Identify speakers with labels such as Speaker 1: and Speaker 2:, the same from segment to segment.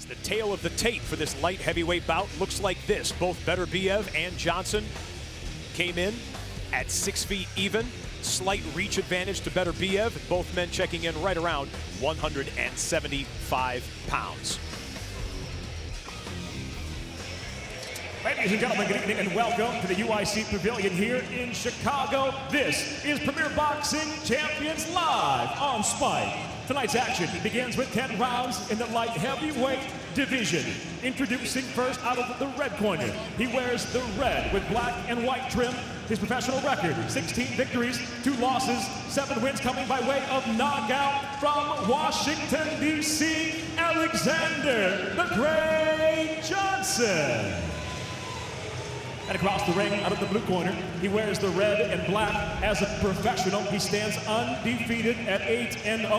Speaker 1: The tale of the tape for this light heavyweight bout looks like this. Both Beterbiev and Johnson came in at 6 feet even. Slight reach advantage to Beterbiev. Both men checking in right around 175 pounds.
Speaker 2: Ladies and gentlemen, good evening and welcome to the UIC Pavilion here in Chicago. This is Premier Boxing Champions Live on Spike. Tonight's action begins with 10 rounds in the light heavyweight division. Introducing first out of the red corner. He wears the red with black and white trim. His professional record, 16 victories, 2 losses, 7 wins coming by way of knockout from Washington, D.C., Alexander the Great Johnson. And across the ring, out of the blue corner, he wears the red and black. As a professional, he stands undefeated at 8-0,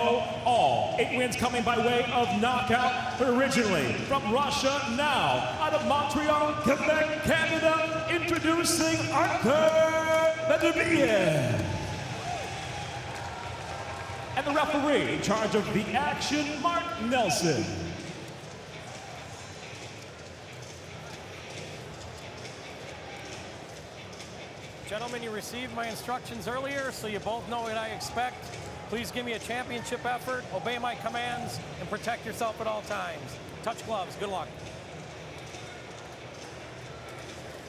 Speaker 2: all 8 wins coming by way of knockout. Originally from Russia, now out of Montreal, Quebec, Canada, introducing Artur Beterbiev. And the referee in charge of the action, Mark Nelson.
Speaker 3: Gentlemen, you received my instructions earlier, so you both know what I expect. Please give me a championship effort, obey my commands, and protect yourself at all times. Touch gloves. Good luck.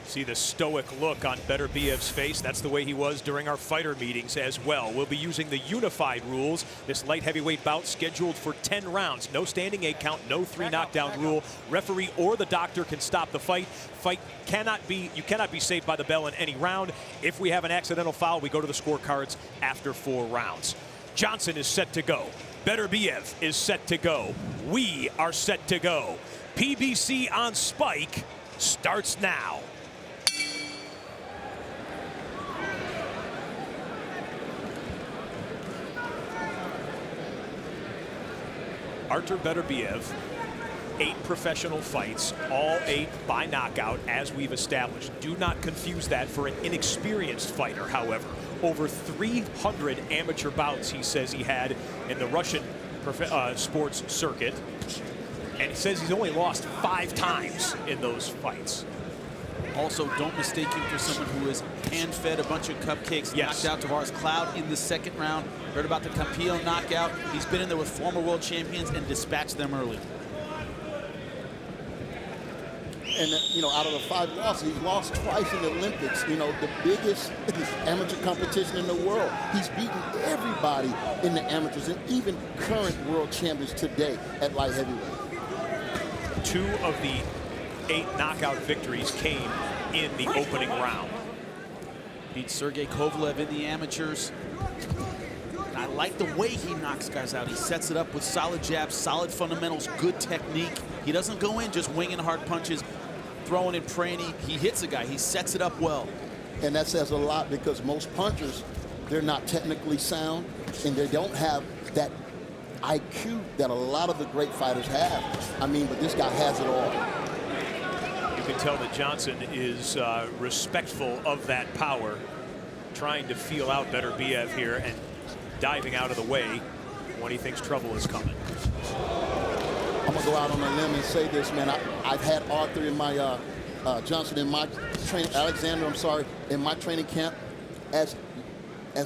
Speaker 1: See the stoic look on Beterbiev's face. That's the way he was during our fighter meetings as well. We'll be using the unified rules. This light heavyweight bout scheduled for 10 rounds. No standing 8 count, no 3 knockdown rule. Referee or the doctor can stop the fight. You cannot be saved by the bell in any round. If we have an accidental foul, we go to the scorecards after 4 rounds. Johnson is set to go. Beterbiev is set to go. We are set to go. PBC on Spike starts now. Artur Beterbiev, 8 professional fights, all 8 by knockout, as we've established. Do not confuse that for an inexperienced fighter, however. Over 300 amateur bouts, he says he had in the Russian sports circuit. And he says he's only lost 5 times in those fights.
Speaker 4: Also, don't mistake him for someone who is hand-fed a bunch of cupcakes.
Speaker 1: Yes.
Speaker 4: Knocked out Tavares Cloud in the 2nd round. Heard about the Campillo knockout. He's been in there with former world champions and dispatched them early.
Speaker 5: And, you know, out of the 5 losses, he's lost twice in the Olympics, you know, the biggest amateur competition in the world. He's beaten everybody in the amateurs and even current world champions today at light heavyweight.
Speaker 1: 2 of the 8 knockout victories came in the opening round.
Speaker 4: Beat Sergey Kovalev in the amateurs. And I like the way he knocks guys out. He sets it up with solid jabs, solid fundamentals, good technique. He doesn't go in just winging hard punches, throwing and praying. He hits a guy. He sets it up well.
Speaker 5: And that says a lot because most punchers, they're not technically sound and they don't have that IQ that a lot of the great fighters have. I mean, but this guy has it all.
Speaker 1: You can tell that Johnson is respectful of that power, trying to feel out Beterbiev here and diving out of the way when he thinks trouble is coming.
Speaker 5: I'm gonna go out on a limb and say this, man. I've had Arthur in my Johnson in my training, Alexander, I'm sorry, in my training camp as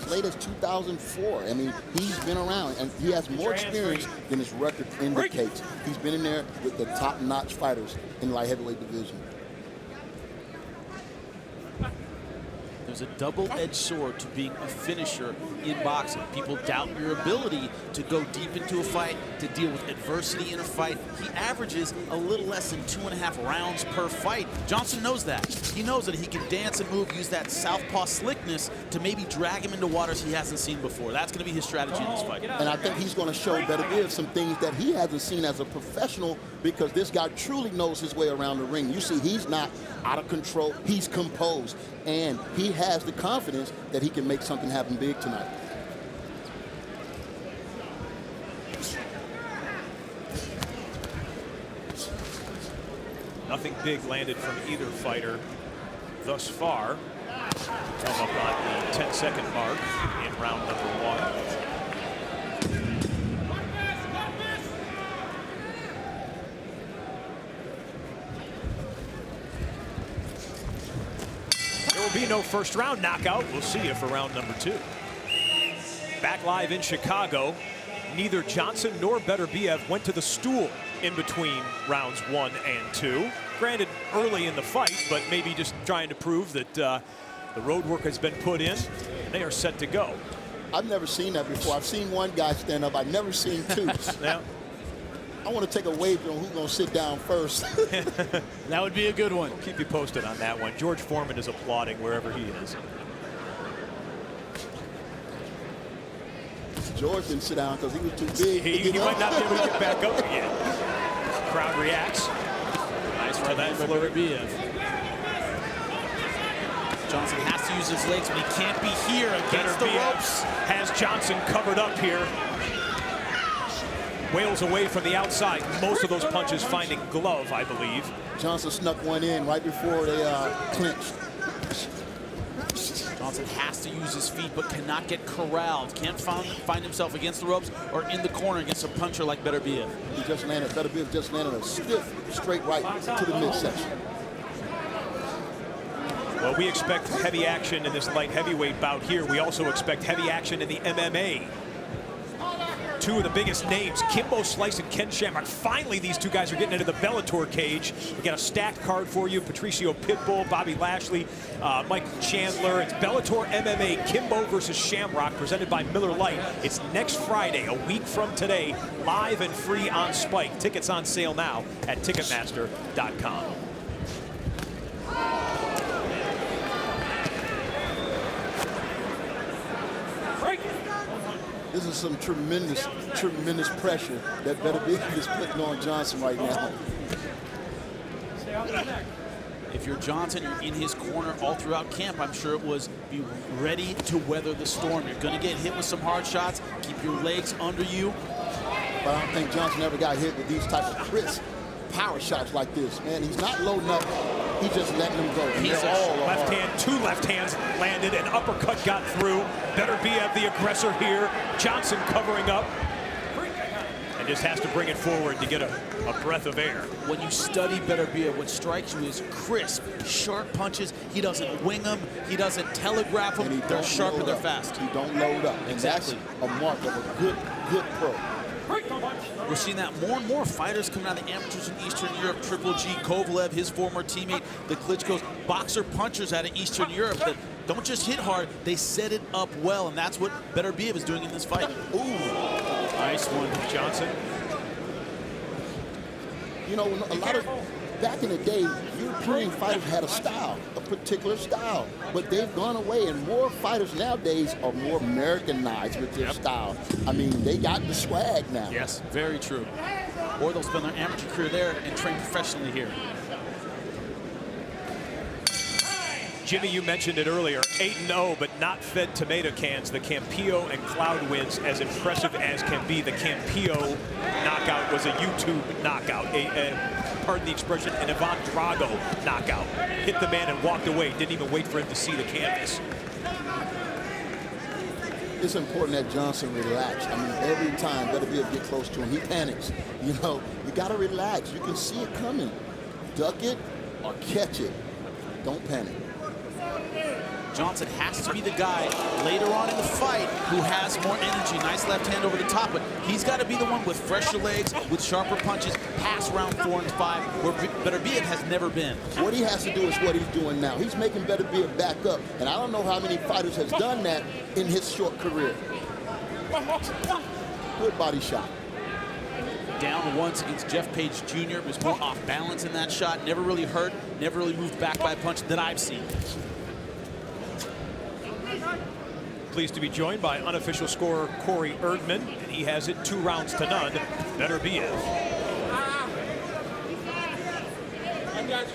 Speaker 5: late as 2004. I mean, he's been around and he has more experience than his record indicates. He's been in there with the top-notch fighters in the light heavyweight division.
Speaker 4: There's a double-edged sword to being a finisher in boxing. People doubt your ability to go deep into a fight, to deal with adversity in a fight. He averages a little less than 2.5 rounds per fight. Johnson knows that. He knows that he can dance and move, use that southpaw slickness to maybe drag him into waters he hasn't seen before. That's going to be his strategy in this fight.
Speaker 5: And I think he's going to show Beterbiev some things that he hasn't seen as a professional because this guy truly knows his way around the ring. You see, he's not out of control. He's composed. And he has the confidence that he can make something happen big tonight.
Speaker 1: Nothing big landed from either fighter thus far. Come up on the 10-second mark in round number 1. there'll be no first round knockout. We'll see you for round number 2. Back live in Chicago. Neither Johnson nor Beterbiev went to the stool in between rounds 1 and 2. Granted, early in the fight, but maybe just trying to prove that the road work has been put in. They are set to go.
Speaker 5: I've never seen that before. I've seen one guy stand up. I've never seen two.
Speaker 1: Yeah.
Speaker 5: I want to take a wager on who's going to sit down first.
Speaker 4: That would be a good one.
Speaker 1: We'll keep you posted on that one. George Foreman is applauding wherever he is.
Speaker 5: George didn't sit down because he was too big.
Speaker 1: He might not be able to get back up again. Crowd reacts.
Speaker 4: Nice for that Beterbiev. Johnson has to use his legs, but he can't be here against the ropes.
Speaker 1: Has Johnson covered up here. Wails away from the outside. Most of those punches finding glove, I believe.
Speaker 5: Johnson snuck one in right before they clinched.
Speaker 4: Johnson has to use his feet, but cannot get corralled. Can't find himself against the ropes or in the corner against a puncher like Beterbiev.
Speaker 5: He just landed, Beterbiev just landed a stiff straight right to the midsection.
Speaker 1: Well, we expect heavy action in this light heavyweight bout here. We also expect heavy action in the MMA. Two of the biggest names, Kimbo Slice and Ken Shamrock. Finally, these two guys are getting into the Bellator cage. We got a stacked card for you. Patricio Pitbull, Bobby Lashley, Mike Chandler. It's Bellator MMA, Kimbo versus Shamrock, presented by Miller Lite. It's next Friday, a week from today, live and free on Spike. Tickets on sale now at Ticketmaster.com.
Speaker 5: This is some tremendous pressure that Beterbiev is putting on Johnson right now.
Speaker 4: If you're Johnson, you're in his corner all throughout camp. I'm sure it was be ready to weather the storm. You're going to get hit with some hard shots. Keep your legs under you.
Speaker 5: But I don't think Johnson ever got hit with these type of crisp power shots like this. Man, he's not loading up. He's just letting them go.
Speaker 1: He's left hand, two left hands landed, an uppercut got through. Beterbiev the aggressor here. Johnson covering up. And just has to bring it forward to get a breath of air.
Speaker 4: When you study Beterbiev, what strikes you is crisp, sharp punches. He doesn't wing them. He doesn't telegraph them. They're sharp and they're fast.
Speaker 5: He don't load up.
Speaker 4: Exactly.
Speaker 5: And that's a mark of a good pro.
Speaker 4: We're seeing that more and more fighters coming out of the amateurs in Eastern Europe. Triple G, Kovalev, his former teammate, the Klitschko's, boxer punchers out of Eastern Europe that don't just hit hard, they set it up well, and that's what Beterbiev is doing in this fight.
Speaker 1: Ooh, nice one, Johnson.
Speaker 5: You know, a lot of, back in the day, European fighters had a style, a particular style, but they've gone away, and more fighters nowadays are more Americanized with their style. I mean, they got the swag now.
Speaker 4: Yes, very true. Or they'll spend their amateur career there and train professionally here.
Speaker 1: Jimmy, you mentioned it earlier, 8-0, but not fed tomato cans. The Campillo and Cloud wins, as impressive as can be. The Campillo knockout was a YouTube knockout, pardon the expression, an Ivan Drago knockout. Hit the man and walked away, didn't even wait for him to see the canvas.
Speaker 5: It's important that Johnson relax. I mean, every time Beterbiev get close to him, he panics. You know, you got to relax. You can see it coming. Duck it or catch it. Don't panic.
Speaker 4: Johnson has to be the guy later on in the fight who has more energy. Nice left hand over the top, but he's got to be the one with fresher legs, with sharper punches, past round 4 and 5, where Beterbiev has never been.
Speaker 5: What he has to do is what he's doing now. He's making Beterbiev back up, and I don't know how many fighters has done that in his short career. Good body shot.
Speaker 4: Down once against Jeff Page Jr. Was more off balance in that shot. Never really hurt, never really moved back by a punch that I've seen.
Speaker 1: Pleased to be joined by unofficial scorer Corey Erdman, and he has it 2 rounds to none. Beterbiev.
Speaker 6: I got you.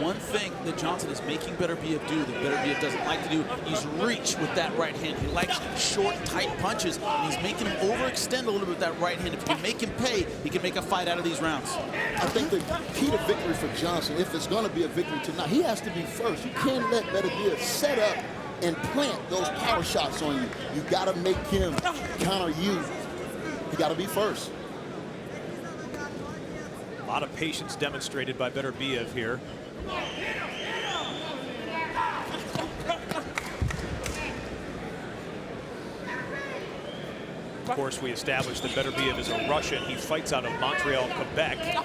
Speaker 4: One thing that Johnson is making Beterbiev do that Beterbiev doesn't like to do is reach with that right hand. He likes short, tight punches, and he's making him overextend a little bit with that right hand. If you can make him pay, he can make a fight out of these rounds.
Speaker 5: I think the key to victory for Johnson, if it's going to be a victory tonight, he has to be first. You can't let Beterbiev set up and plant those power shots on you. You got to make him counter you. You got to be first.
Speaker 1: lot of patience demonstrated by Beterbiev here. Of course, we established that Beterbiev is a Russian. He fights out of Montreal, Quebec.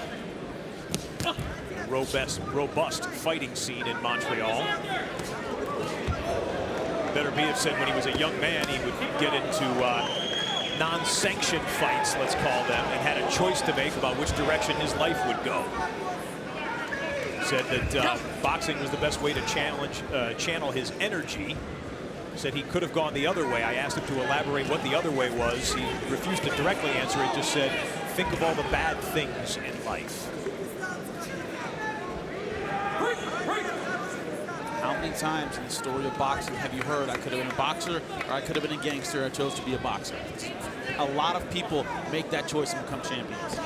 Speaker 1: Robust fighting scene in Montreal. Beterbiev said when he was a young man, he would get into non-sanctioned fights, let's call them, and had a choice to make about which direction his life would go. Said that boxing was the best way to channel his energy. Said he could have gone the other way. I asked him to elaborate what the other way was. He refused to directly answer it, just said, think of all the bad things in life.
Speaker 4: How many times in the story of boxing have you heard, I could have been a boxer or I could have been a gangster, I chose to be a boxer? A lot of people make that choice and become champions.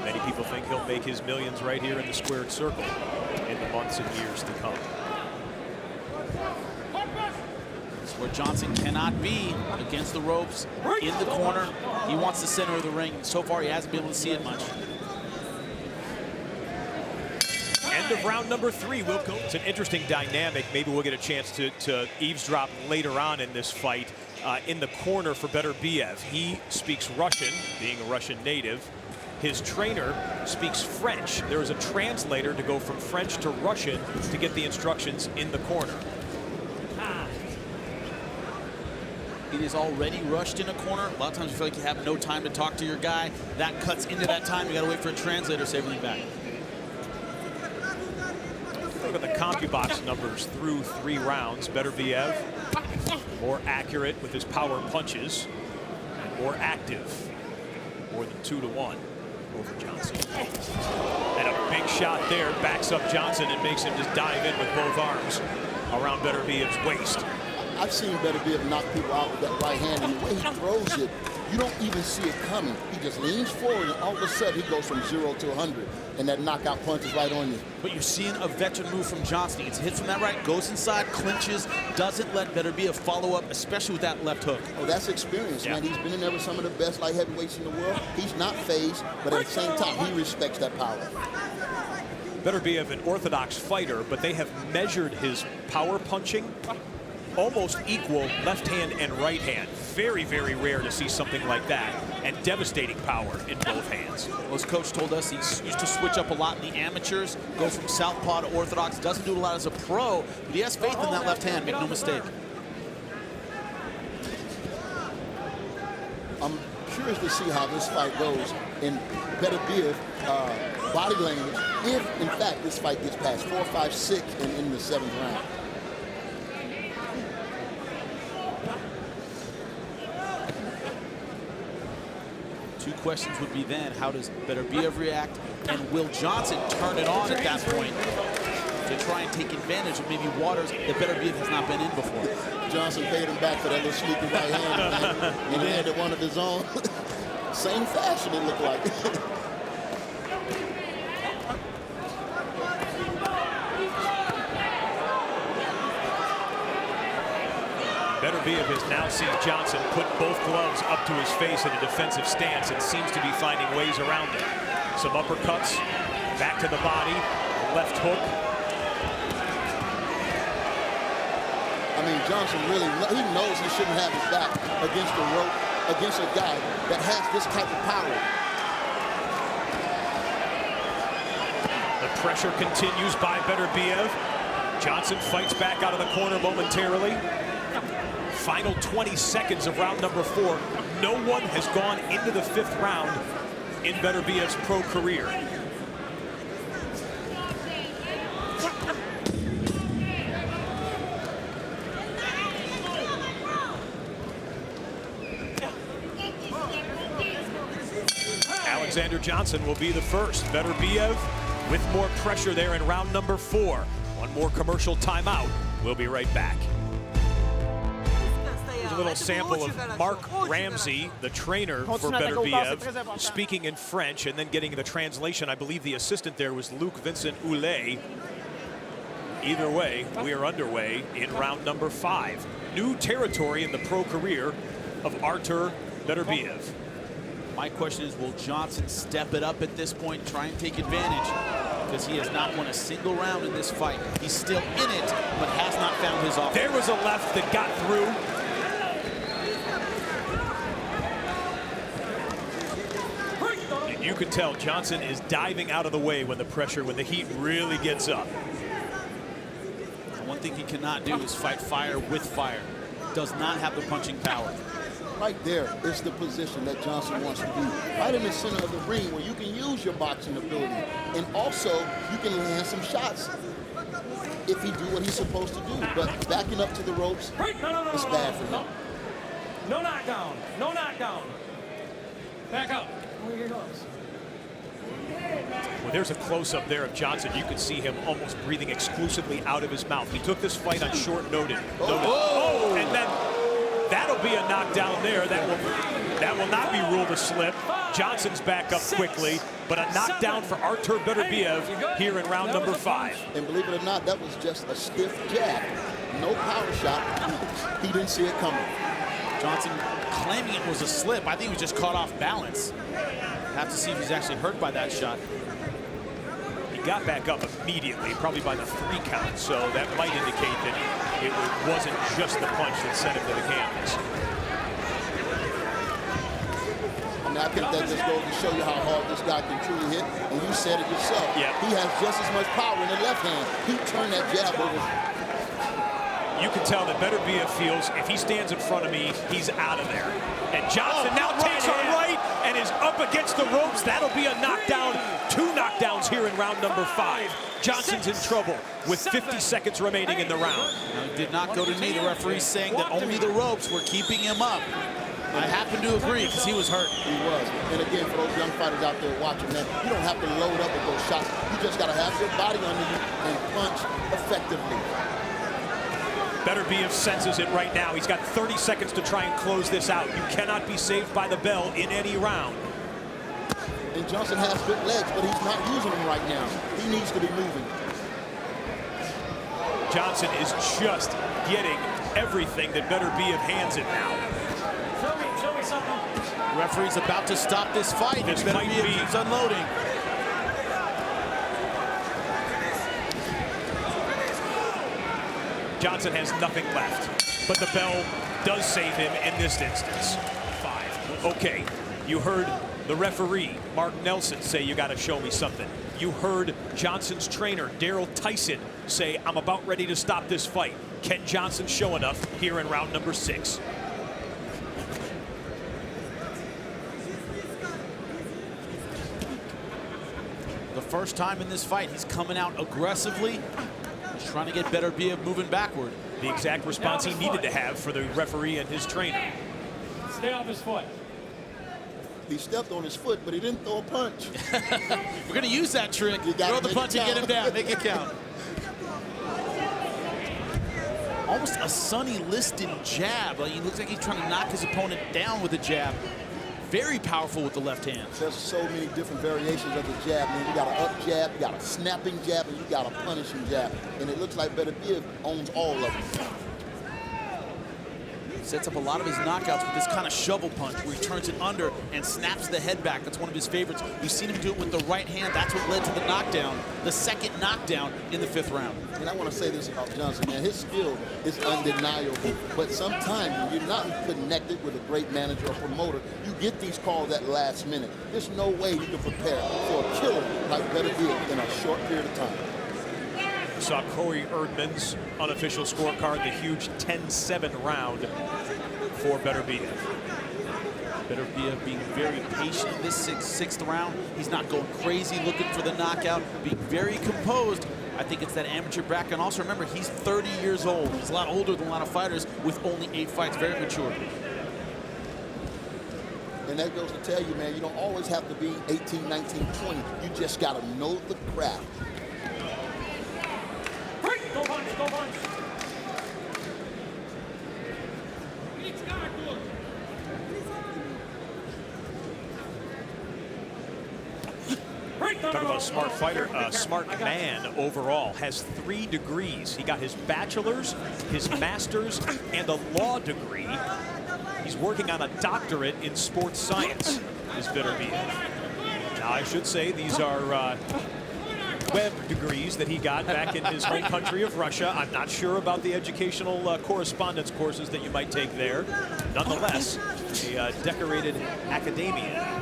Speaker 1: Many people think he'll make his millions right here in the squared circle in the months and years to come.
Speaker 4: Where Johnson cannot be against the ropes, in the corner. He wants the center of the ring. So far, he hasn't been able to see it much.
Speaker 1: End of round number 3. We'll go. It's an interesting dynamic. Maybe we'll get a chance to eavesdrop later on in this fight. In the corner for Beterbiev, he speaks Russian, being a Russian native. His trainer speaks French. There is a translator to go from French to Russian to get the instructions in the corner.
Speaker 4: It is already rushed in a corner. A lot of times you feel like you have no time to talk to your guy. That cuts into that time. You got to wait for a translator to say everything back.
Speaker 1: Look at the CompuBox numbers through 3 rounds. Beterbiev more accurate with his power punches and more active, more than 2-1 over Johnson. And a big shot there backs up Johnson and makes him just dive in with both arms around Beterbiev's waist.
Speaker 5: I've seen Beterbiev knock people out with that right hand, and the way he throws it, you don't even see it coming. He just leans forward, and all of a sudden, he goes from 0 to 100, and that knockout punch is right on you.
Speaker 4: But you're seeing a veteran move from Johnson. He gets hit from that right, goes inside, clinches, doesn't let Beterbiev follow up, especially with that left hook.
Speaker 5: Oh, that's experience, man. He's been in there with some of the best light heavyweights in the world. He's not phased, but at the same time, he respects that power.
Speaker 1: Beterbiev, an orthodox fighter, but they have measured his power punching almost equal left hand and right hand. Very, very rare to see something like that, and devastating power in both hands.
Speaker 4: Well, his coach told us he used to switch up a lot in the amateurs, go from southpaw to orthodox. Doesn't do a lot as a pro, but he has faith in that left hand, make no mistake. I'm
Speaker 5: curious to see how this fight goes in Beterbiev body language, if in fact this fight gets past 4, 5, 6 and in the 7th round.
Speaker 4: Two questions would be then, how does Beterbiev react, and will Johnson turn it on at that point to try and take advantage of maybe waters that Beterbiev has not been in before?
Speaker 5: Johnson paid him back for that little sneaky right hand, and he landed one of his own. Same fashion, it looked like.
Speaker 1: Beterbiev has now seen Johnson put both gloves up to his face in a defensive stance and seems to be finding ways around it. Some uppercuts, back to the body, left hook.
Speaker 5: I mean, Johnson really, he knows he shouldn't have his back against the rope, against a guy that has this type of power.
Speaker 1: The pressure continues by Beterbiev. Johnson fights back out of the corner momentarily. Final 20 seconds of round number 4. No one has gone into the 5th round in Beterbiev's pro career. Alexander Johnson will be the first. Beterbiev with more pressure there in round number 4. One more commercial timeout. We'll be right back. Here's a little sample of Mark Ramsey, the trainer for Beterbiev, speaking in French and then getting the translation. I believe the assistant there was Luc Vincent Houlet. Either way, we are underway in round number 5. New territory in the pro career of Artur Beterbiev.
Speaker 4: My question is, will Johnson step it up at this point, try and take advantage? Because he has not won a single round in this fight. He's still in it, but has not found his offense.
Speaker 1: There was a left that got through. And you could tell Johnson is diving out of the way when the heat really gets up.
Speaker 4: One thing he cannot do is fight fire with fire. Does not have the punching power.
Speaker 5: Right there is the position that Johnson wants to be. Right in the center of the ring where you can use your boxing ability. And also, you can land some shots if he do what he's supposed to do. But backing up to the ropes, it's bad for him.
Speaker 3: No knockdown. No knockdown. Back up. Here he goes.
Speaker 1: Well, there's a close-up there of Johnson. You can see him almost breathing exclusively out of his mouth. He took this fight on short notice. Oh, and then that'll be a knockdown there. That will not be ruled a slip. Johnson's back up quickly, but a knockdown for Artur Beterbiev here in round number 5.
Speaker 5: And believe it or not, that was just a stiff jab. No power shot. He didn't see it coming.
Speaker 4: Johnson claiming it was a slip. I think he was just caught off balance. Have to see if he's actually hurt by that shot.
Speaker 1: He got back up immediately, probably by the 3 count, so that might indicate that it wasn't just the punch that sent him to the canvas.
Speaker 5: I mean, I think that just goes to show you how hard this guy can truly hit. And you said it yourself.
Speaker 1: Yeah.
Speaker 5: He has just as much power in the left hand. He turned that jab over.
Speaker 1: You can tell that Beterbiev feels if he stands in front of me, he's out of there. And Johnson now takes a right and is up against the ropes. That'll be a knockdown. 2 knockdowns here in round number 5. Johnson's in trouble with 50 seconds remaining in the round.
Speaker 4: Now, he did not go to knee. The referee saying that only the ropes were keeping him up. I happen to agree because he was hurt.
Speaker 5: He was. And again, for those young fighters out there watching that, you don't have to load up with those shots. You just got to have your body under you and punch effectively.
Speaker 1: Beterbiev senses it right now. He's got 30 seconds to try and close this out. You cannot be saved by the bell in any round.
Speaker 5: And Johnson has good legs, but he's not using them right now. He needs to be moving.
Speaker 1: Johnson is just getting everything that Beterbiev hands it now.
Speaker 3: Show me something.
Speaker 4: Referee's about to stop this fight.
Speaker 1: This might be
Speaker 4: keeps unloading.
Speaker 1: Johnson has nothing left, but the bell does save him in this instance. 5. Okay, you heard the referee, Mark Nelson, say you got to show me something. You heard Johnson's trainer, Daryl Tyson, say I'm about ready to stop this fight. Can Johnson show enough here in round number 6?
Speaker 4: The first time in this fight, he's coming out aggressively. He's trying to get Beterbiev moving backward.
Speaker 1: The exact response he needed to have for the referee and his trainer.
Speaker 3: Stay off his foot.
Speaker 5: He stepped on his foot, but he didn't throw a punch.
Speaker 4: We're going to use that trick. Throw the punch and get him down. Make it count. Almost a Sonny Liston jab. Like, he looks like he's trying to knock his opponent down with a jab. Very powerful with the left hand.
Speaker 5: There's so many different variations of the jab, man. You got an up jab, you got a snapping jab, and you got a punishing jab. And it looks like Beterbiev owns all of them.
Speaker 4: Sets up a lot of his knockouts with this kind of shovel punch where he turns it under and snaps the head back. That's one of his favorites. We've seen him do it with the right hand. That's what led to the knockdown, the second knockdown in the 5th round.
Speaker 5: And I want to say this about Johnson, man. His skill is undeniable. But sometimes when you're not connected with a great manager or promoter, you get these calls at last minute. There's no way you can prepare for a killer like Beterbiev in a short period of time.
Speaker 1: We saw Corey Erdman's unofficial scorecard, the huge 10-7 round for Beterbiev.
Speaker 4: Beterbiev being very patient in this sixth round. He's not going crazy looking for the knockout, being very composed. I think it's that amateur background. Also, remember, he's 30 years old. He's a lot older than a lot of fighters with only 8 fights, very mature.
Speaker 5: And that goes to tell you, man, you don't always have to be 18, 19, 20. You just got to know the craft.
Speaker 3: Go punch, go punch.
Speaker 1: Talk about a smart fighter, a smart man overall, has 3 degrees. He got his bachelor's, his master's, and a law degree. He's working on a doctorate in sports science, is Beterbiev. Now, I should say these are web degrees that he got back in his home country of Russia. I'm not sure about the educational correspondence courses that you might take there. Nonetheless, a decorated academia.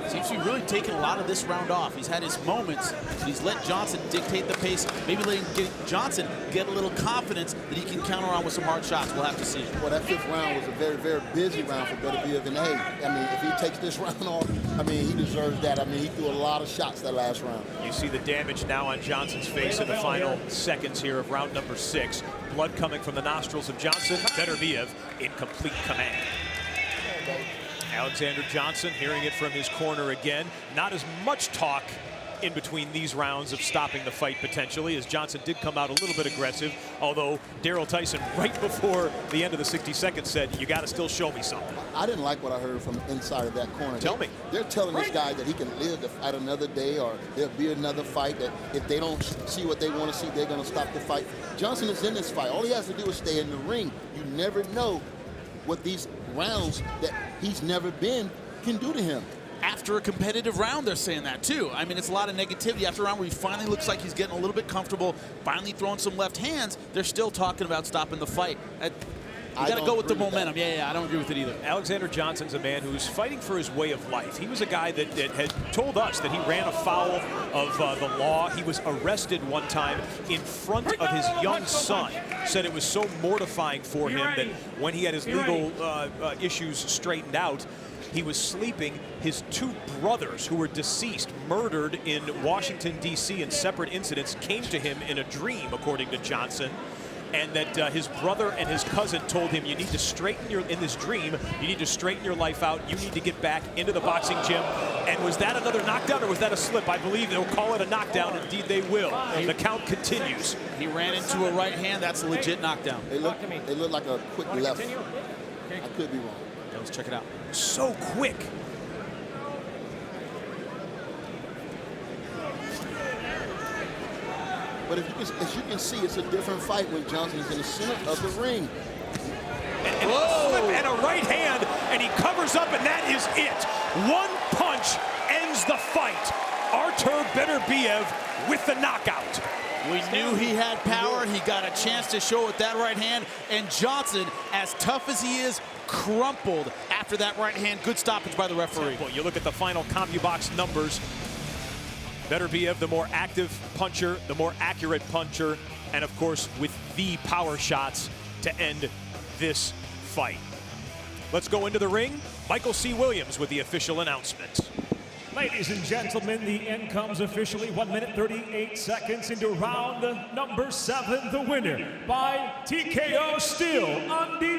Speaker 4: Seems to be really taking a lot of this round off. He's had his moments, but he's let Johnson dictate the pace. Maybe letting Johnson get a little confidence that he can counter on with some hard shots. We'll have to see.
Speaker 5: Well, that 5th round was a very, very busy round for Beterbiev. And hey, I mean, if he takes this round off, I mean, he deserves that. I mean, he threw a lot of shots that last round.
Speaker 1: You see the damage now on Johnson's face in the final seconds here of round number 6. Blood coming from the nostrils of Johnson. Beterbiev in complete command. Alexander Johnson hearing it from his corner again. Not as much talk in between these rounds of stopping the fight potentially, as Johnson did come out a little bit aggressive, although Daryl Tyson right before the end of the 60 seconds said, you got to still show me something.
Speaker 5: I didn't like what I heard from inside of that corner.
Speaker 1: Tell me.
Speaker 5: They're telling this guy that he can live to fight another day, or there'll be another fight, that if they don't see what they want to see, they're going to stop the fight. Johnson is in this fight. All he has to do is stay in the ring. You never know what these rounds that he's never been can do to him.
Speaker 4: After a competitive round, they're saying that too. I mean, it's a lot of negativity. After a round where he finally looks like he's getting a little bit comfortable, finally throwing some left hands, they're still talking about stopping the fight. You got to go with the momentum. Yeah, I don't agree with it either.
Speaker 1: Alexander Johnson's a man who's fighting for his way of life. He was a guy that had told us that he ran afoul of the law. He was arrested one time in front of his young son. Said it was so mortifying for him that when he had his legal issues straightened out, he was sleeping. His 2 brothers, who were deceased, murdered in Washington, D.C. in separate incidents, came to him in a dream, according to Johnson. And that his brother and his cousin told him, you need to straighten in this dream, you need to straighten your life out, you need to get back into the boxing gym. And was that another knockdown or was that a slip? I believe they'll call it a knockdown. Indeed they will. The count continues.
Speaker 4: He ran into a right hand. That's a legit knockdown.
Speaker 5: They look like a quick left. I could be wrong.
Speaker 4: Yeah, let's check it out.
Speaker 1: So quick.
Speaker 5: But if as you can see, it's a different fight when Johnson is in the center of the ring.
Speaker 1: And a slip and a right hand, and he covers up, and that is it. One punch ends the fight. Artur Beterbiev with the knockout.
Speaker 4: We knew he had power. He got a chance to show with that right hand. And Johnson, as tough as he is, crumpled after that right hand. Good stoppage by the referee.
Speaker 1: Well, you look at the final CompuBox numbers. Beterbiev, the more active puncher, the more accurate puncher, and of course with the power shots to end this fight. Let's go into the ring. Michael C. Williams with the official announcement.
Speaker 2: Ladies and gentlemen, the end comes officially 1 minute 38 seconds into round number 7. The winner by TKO, still undefeated,